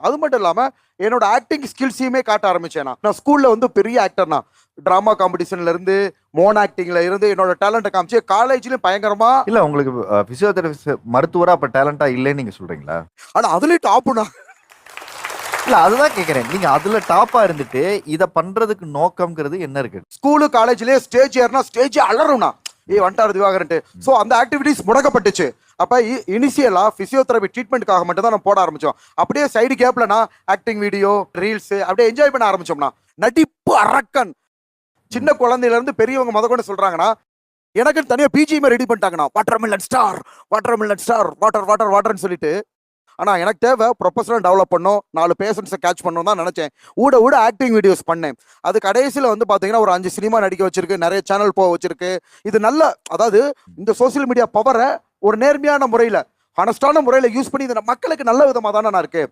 அது மட்டும் இல்லாம என்னோட ஆக்டிங் ஸ்கில்ஸையுமே காட்ட ஆரம்பிச்சேன். நான் ஸ்கூல்ல வந்து பெரிய ஆக்டர்னா, டிராமா காம்படிஷன்ல இருந்து மோன் ஆக்டிங்ல இருந்து என்னோட டேலண்ட்டை காமிச்சு காலேஜ்லயும் பயங்கரமா. இல்ல உங்களுக்கு பிசியோதெரபிஸ்ட் மருத்துவரா அப்ப டேலண்டா இல்லைன்னு நீங்க சொல்றீங்களா? ஆனா அதுலயும் டாப்புனா. இல்ல அதுதான் கேக்குறேன். நீங்க அதுல டாப்பா இருந்துட்டு இத பண்றதுக்கு நோக்கம்ங்கிறது என்ன இருக்கு? ஸ்கூலு காலேஜ்லயே ஸ்டேஜ் ஏறினா ஸ்டேஜ் அலறும்னா, வந்துட்டாரு திவாகரன்ட்டு. ஸோ அந்த ஆக்டிவிட்டிஸ் முடக்கப்பட்டுச்சு. அப்ப இனிஷியலா பிசியோதெரபி ட்ரீட்மெண்ட்காக மட்டும் தான் நம்ம போட ஆரம்பிச்சோம். அப்படியே சைடு கேப்ல நான் ஆக்டிங் வீடியோ, ரீல்ஸ் அப்படியே என்ஜாய் பண்ண ஆரம்பிச்சோம்னா. நடிப்பு அரக்கன். சின்ன குழந்தையில இருந்து பெரியவங்க முதற்கொண்டு சொல்றாங்கன்னா, எனக்கு தனியா பிஜிஎம் ரெடி பண்ணிட்டாங்கண்ணா. Watermelon star, watermelon star, water water வாட்டர்னு சொல்லிட்டு. ஆனா எனக்கு தேவை ப்ரொஃபஷனல் டெவலப் பண்ணும், 4 பேஷண்ட்ஸை கேட்ச் பண்ணணும் தான் நினைச்சேன். ஊட ஆக்டிங் வீடியோஸ் பண்ணேன். அது கடைசியில் வந்து பார்த்தீங்கன்னா ஒரு 5 சினிமா நடிக்க வச்சிருக்கு, நிறைய சேனல் போக வச்சிருக்கு. இது நல்ல, அதாவது இந்த சோசியல் மீடியா பவரை ஒரு நேர்மையான முறையில், ஹானஸ்டான முறையில் யூஸ் பண்ணி இது மக்களுக்கு நல்ல விதமாக தானே நான் இருக்கு.